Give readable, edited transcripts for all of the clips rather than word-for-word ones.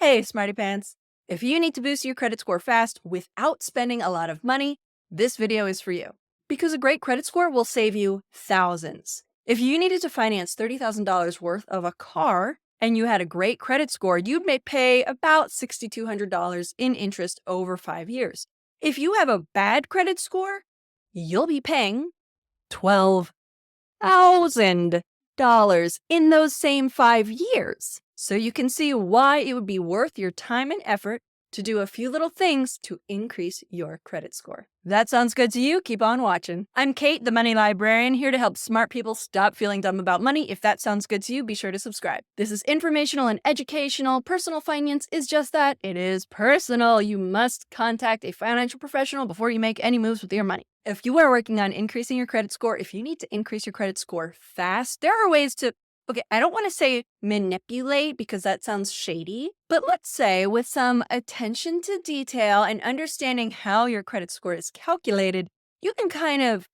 Hey, Smarty Pants. If you need to boost your credit score fast without spending a lot of money, this video is for you. Because a great credit score will save you thousands. If you needed to finance $30,000 worth of a car and you had a great credit score, you may pay about $6,200 in interest over 5 years. If you have a bad credit score, you'll be paying $12,000 in those same 5 years. So you can see why it would be worth your time and effort to do a few little things to increase your credit score. That sounds good to you? Keep on watching. I'm Kate, the Money Librarian, here to help smart people stop feeling dumb about money. If that sounds good to you, be sure to subscribe. This is informational and educational. Personal finance is just that. It is personal. You must contact a financial professional before you make any moves with your money. If you are working on increasing your credit score, if you need to increase your credit score fast, there are ways to, I don't want to say manipulate because that sounds shady, but let's say with some attention to detail and understanding how your credit score is calculated, you can kind of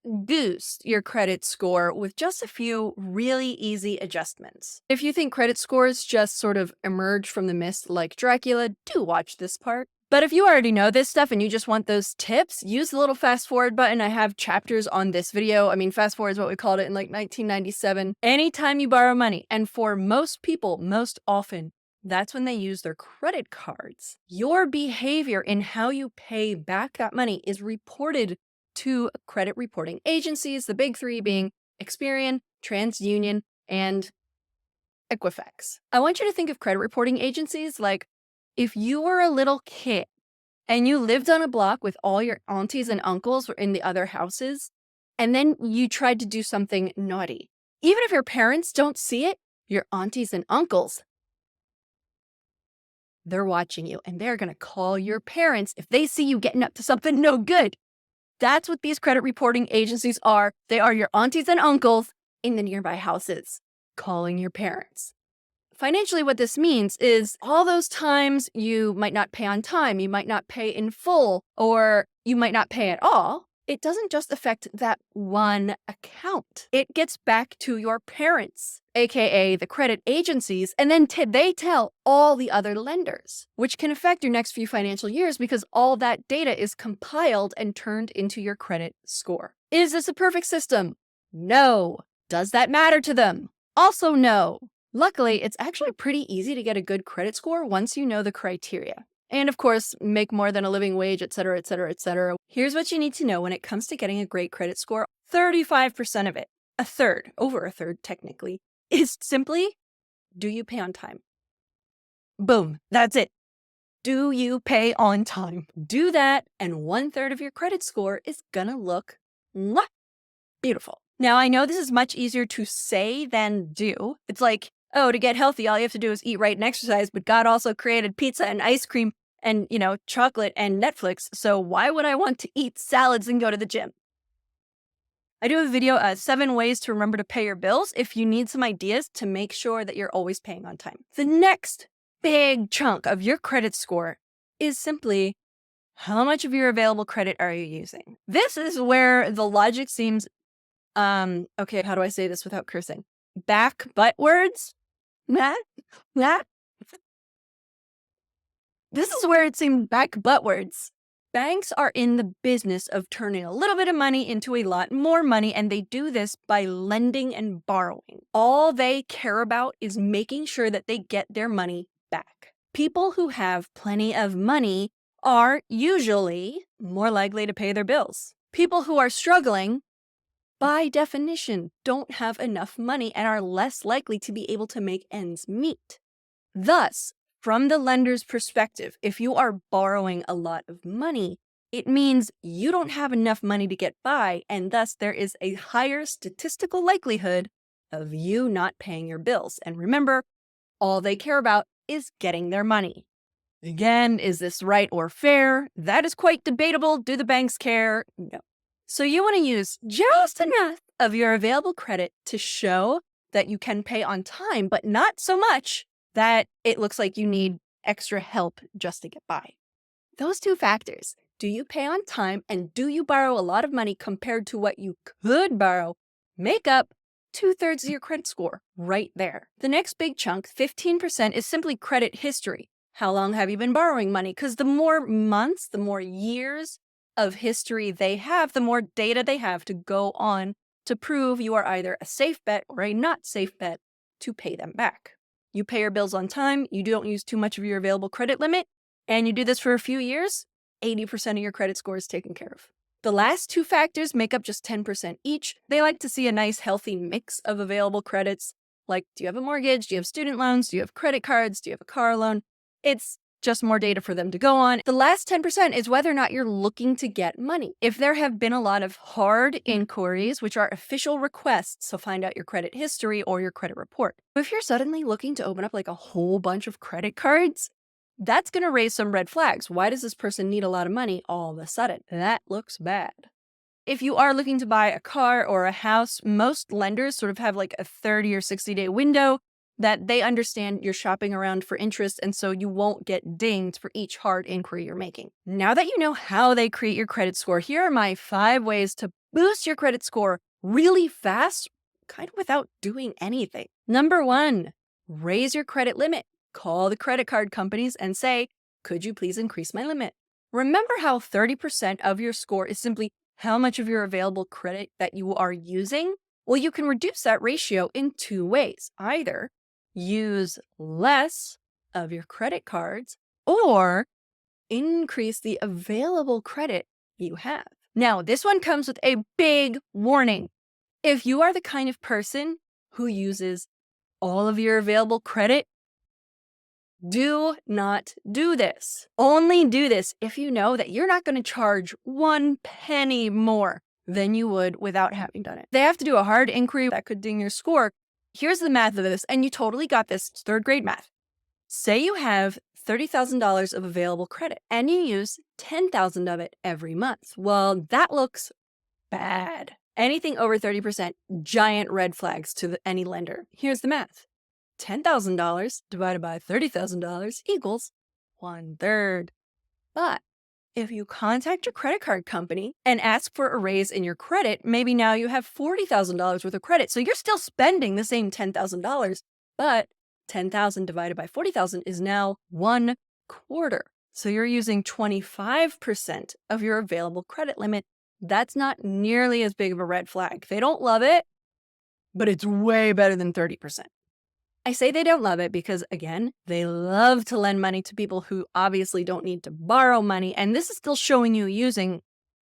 boost your credit score with just a few really easy adjustments. If you think credit scores just sort of emerge from the mist like Dracula, do watch this part. But if you already know this stuff and you just want those tips, use the little fast forward button. I have chapters on this video. I mean, fast forward is what we called it in like 1997. Anytime you borrow money, and for most people, most often, that's when they use their credit cards. Your behavior in how you pay back that money is reported to credit reporting agencies, the big three being Experian, TransUnion, and Equifax. I want you to think of credit reporting agencies like if you were a little kid and you lived on a block with all your aunties and uncles in the other houses, and then you tried to do something naughty. Even if your parents don't see it, your aunties and uncles, they're watching you and they're going to call your parents if they see you getting up to something no good. That's what these credit reporting agencies are. They are your aunties and uncles in the nearby houses calling your parents. Financially, what this means is all those times you might not pay on time, you might not pay in full, or you might not pay at all, it doesn't just affect that one account. It gets back to your parents, aka the credit agencies, and then they tell all the other lenders, which can affect your next few financial years because all that data is compiled and turned into your credit score. Is this a perfect system? No. Does that matter to them? Also no. Luckily, it's actually pretty easy to get a good credit score once you know the criteria. And of course, make more than a living wage, etc., etc., etc. Here's what you need to know when it comes to getting a great credit score. 35% of it, a third, over a third technically, is simply, do you pay on time? Boom, that's it. Do you pay on time? Do that, and 1/3 of your credit score is gonna look beautiful. Now, I know this is much easier to say than do. It's like, oh, to get healthy, all you have to do is eat right and exercise, but God also created pizza and ice cream and, chocolate and Netflix, so why would I want to eat salads and go to the gym? I do a video, 7 ways to remember to pay your bills if you need some ideas to make sure that you're always paying on time. The next big chunk of your credit score is simply how much of your available credit are you using? This is where the logic seems okay, how do I say this without cursing? Back butt words? Nah. This is where it seemed back butt words. Banks are in the business of turning a little bit of money into a lot more money, and they do this by lending and borrowing. All they care about is making sure that they get their money back. People who have plenty of money are usually more likely to pay their bills. People who are struggling, by definition, don't have enough money and are less likely to be able to make ends meet. Thus, from the lender's perspective, if you are borrowing a lot of money, it means you don't have enough money to get by, and thus there is a higher statistical likelihood of you not paying your bills. And remember, all they care about is getting their money. Again, is this right or fair? That is quite debatable. Do the banks care? No. So you want to use just enough of your available credit to show that you can pay on time, but not so much that it looks like you need extra help just to get by. Those two factors, do you pay on time and do you borrow a lot of money compared to what you could borrow, make up 2/3 of your credit score right there. The next big chunk, 15%, is simply credit history. How long have you been borrowing money? Because the more months, the more years of history they have, the more data they have to go on to prove you are either a safe bet or a not safe bet to pay them back. You pay your bills on time, you don't use too much of your available credit limit, and you do this for a few years, 80% of your credit score is taken care of. The last two factors make up just 10% each. They like to see a nice, healthy mix of available credits. Like, do you have a mortgage? Do you have student loans? Do you have credit cards? Do you have a car loan? It's just more data for them to go on. The last 10% is whether or not you're looking to get money. If there have been a lot of hard inquiries, which are official requests to find out your credit history or your credit report. If you're suddenly looking to open up like a whole bunch of credit cards, that's going to raise some red flags. Why does this person need a lot of money all of a sudden? That looks bad. If you are looking to buy a car or a house, most lenders sort of have like a 30 or 60-day window that they understand you're shopping around for interest, and so you won't get dinged for each hard inquiry you're making. Now that you know how they create your credit score, here are my 5 ways to boost your credit score really fast, kind of without doing anything. Number 1, raise your credit limit. Call the credit card companies and say, could you please increase my limit? Remember how 30% of your score is simply how much of your available credit that you are using? Well, you can reduce that ratio in 2 ways. Either use less of your credit cards or increase the available credit you have. Now, this one comes with a big warning. If you are the kind of person who uses all of your available credit, do not do this. Only do this if you know that you're not going to charge 1 penny more than you would without having done it. They have to do a hard inquiry that could ding your score. Here's the math of this, and you totally got this. It's 3rd grade math. Say you have $30,000 of available credit and you use $10,000 of it every month. Well, that looks bad. Anything over 30%, giant red flags to any lender. Here's the math. $10,000 divided by $30,000 equals 1/3. But if you contact your credit card company and ask for a raise in your credit, maybe now you have $40,000 worth of credit. So you're still spending the same $10,000, but 10,000 divided by 40,000 is now 1/4. So you're using 25% of your available credit limit. That's not nearly as big of a red flag. They don't love it, but it's way better than 30%. I say they don't love it because, again, they love to lend money to people who obviously don't need to borrow money, and this is still showing you using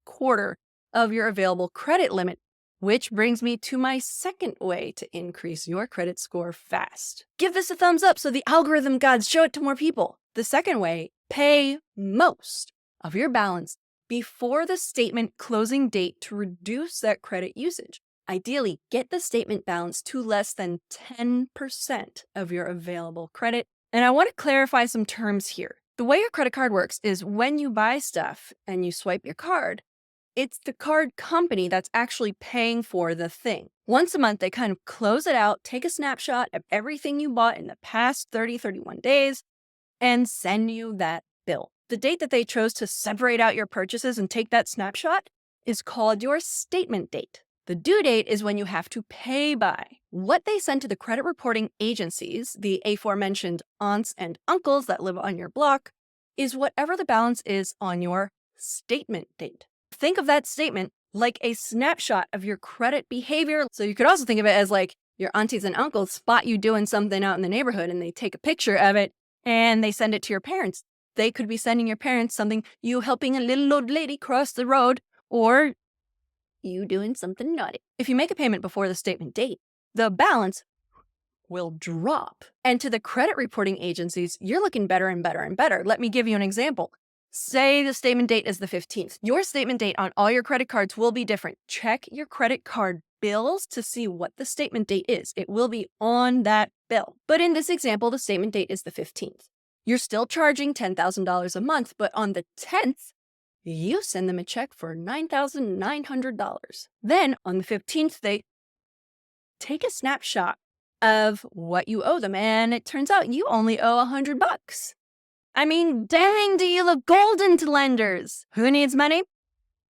1/4 of your available credit limit, which brings me to my second way to increase your credit score fast. Give this a thumbs up so the algorithm gods show it to more people. The second way, pay most of your balance before the statement closing date to reduce that credit usage. Ideally, get the statement balance to less than 10% of your available credit. And I want to clarify some terms here. The way your credit card works is when you buy stuff and you swipe your card, it's the card company that's actually paying for the thing. Once a month, they kind of close it out, take a snapshot of everything you bought in the past 30, 31 days, and send you that bill. The date that they chose to separate out your purchases and take that snapshot is called your statement date. The due date is when you have to pay by. What they send to the credit reporting agencies, the aforementioned aunts and uncles that live on your block, is whatever the balance is on your statement date. Think of that statement like a snapshot of your credit behavior. So you could also think of it as like your aunties and uncles spot you doing something out in the neighborhood and they take a picture of it and they send it to your parents. They could be sending your parents something, you helping a little old lady cross the road, or you doing something naughty. If you make a payment before the statement date, the balance will drop. And to the credit reporting agencies, you're looking better and better and better. Let me give you an example. Say the statement date is the 15th. Your statement date on all your credit cards will be different. Check your credit card bills to see what the statement date is. It will be on that bill. But in this example, the statement date is the 15th. You're still charging $10,000 a month, but on the 10th, you send them a check for $9,900. Then on the 15th, they take a snapshot of what you owe them, and it turns out you only owe $100. I mean, dang, do you look golden to lenders? Who needs money?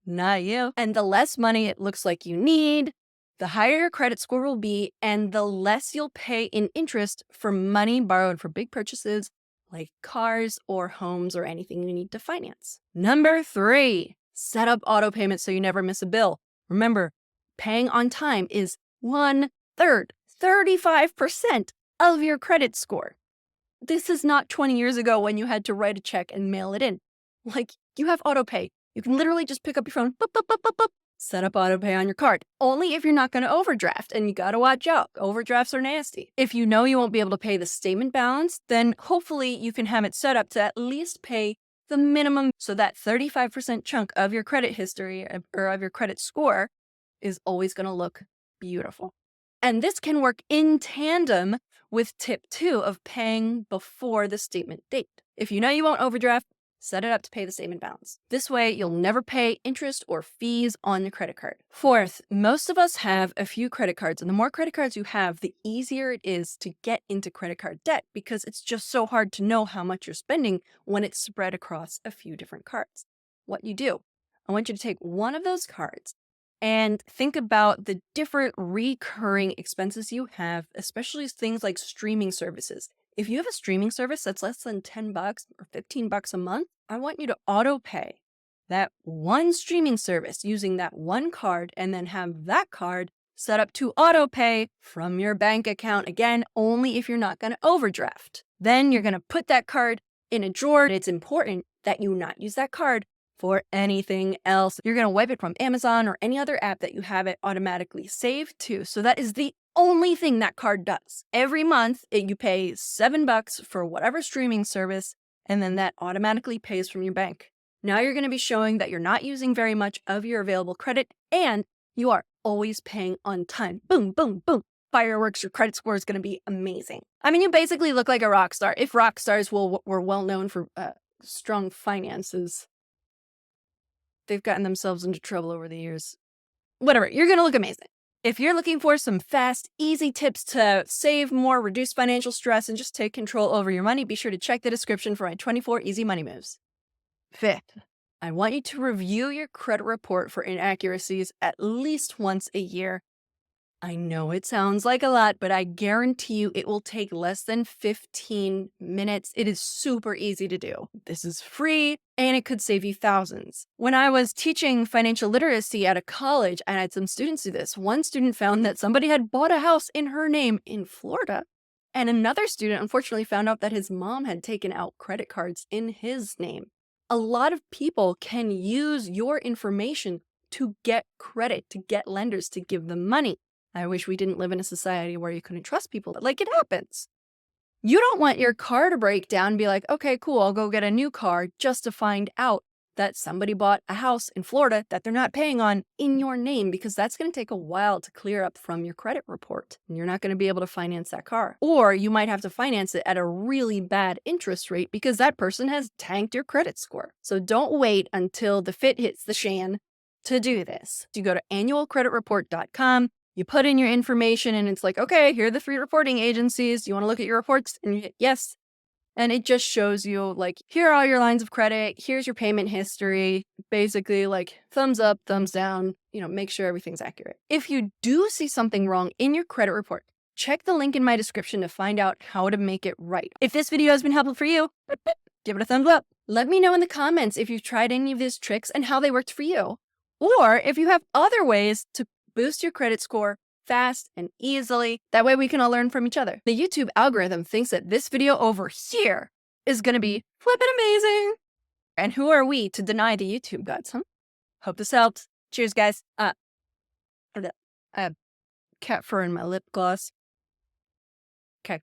Not you. And the less money it looks like you need, the higher your credit score will be and the less you'll pay in interest for money borrowed for big purchases like cars or homes or anything you need to finance. Number 3, set up auto payments so you never miss a bill. Remember, paying on time is 1/3, 35% of your credit score. This is not 20 years ago when you had to write a check and mail it in. Like, you have auto pay. You can literally just pick up your phone, boop, boop, boop, boop, boop, set up auto pay on your card. Only if you're not going to overdraft, and you got to watch out. Overdrafts are nasty. If you know you won't be able to pay the statement balance, then hopefully you can have it set up to at least pay the minimum so that 35% chunk of your credit history or of your credit score is always going to look beautiful. And this can work in tandem with tip 2 of paying before the statement date. If you know you won't overdraft, set it up to pay the statement balance. This way, you'll never pay interest or fees on your credit card. 4th, most of us have a few credit cards, and the more credit cards you have, the easier it is to get into credit card debt because it's just so hard to know how much you're spending when it's spread across a few different cards. What you do, I want you to take one of those cards and think about the different recurring expenses you have, especially things like streaming services. If you have a streaming service that's less than $10 or $15 a month, I want you to auto pay that one streaming service using that one card and then have that card set up to auto pay from your bank account. Again, only if you're not going to overdraft. Then you're going to put that card in a drawer. It's important that you not use that card for anything else. You're going to wipe it from Amazon or any other app that you have it automatically saved to. So that is the only thing that card does. Every month, you pay $7 for whatever streaming service, and then that automatically pays from your bank. Now you're going to be showing that you're not using very much of your available credit, and you are always paying on time. Boom, boom, boom. Fireworks, your credit score is going to be amazing. I mean, you basically look like a rock star. If rock stars were well known for strong finances, they've gotten themselves into trouble over the years. Whatever, you're going to look amazing. If you're looking for some fast, easy tips to save more, reduce financial stress, and just take control over your money, be sure to check the description for my 24 easy money moves. 5th, I want you to review your credit report for inaccuracies at least once a year. I know it sounds like a lot, but I guarantee you it will take less than 15 minutes. It is super easy to do. This is free, and it could save you thousands. When I was teaching financial literacy at a college, I had some students do this. One student found that somebody had bought a house in her name in Florida, and another student unfortunately found out that his mom had taken out credit cards in his name. A lot of people can use your information to get credit, to get lenders to give them money. I wish we didn't live in a society where you couldn't trust people. Like, it happens. You don't want your car to break down and be like, okay, cool, I'll go get a new car, just to find out that somebody bought a house in Florida that they're not paying on in your name, because that's going to take a while to clear up from your credit report. And you're not going to be able to finance that car. Or you might have to finance it at a really bad interest rate because that person has tanked your credit score. So don't wait until the fit hits the shan to do this. You go to annualcreditreport.com. You put in your information and it's like, okay, here are the 3 reporting agencies. You want to look at your reports? And you hit yes. And it just shows you, like, here are all your lines of credit. Here's your payment history. Basically, like, thumbs up, thumbs down, make sure everything's accurate. If you do see something wrong in your credit report, check the link in my description to find out how to make it right. If this video has been helpful for you, give it a thumbs up. Let me know in the comments if you've tried any of these tricks and how they worked for you. Or if you have other ways to boost your credit score fast and easily. That way we can all learn from each other. The YouTube algorithm thinks that this video over here is going to be flippin' amazing. And who are we to deny the YouTube gods, huh? Hope this helped. Cheers, guys. I have cat fur in my lip gloss.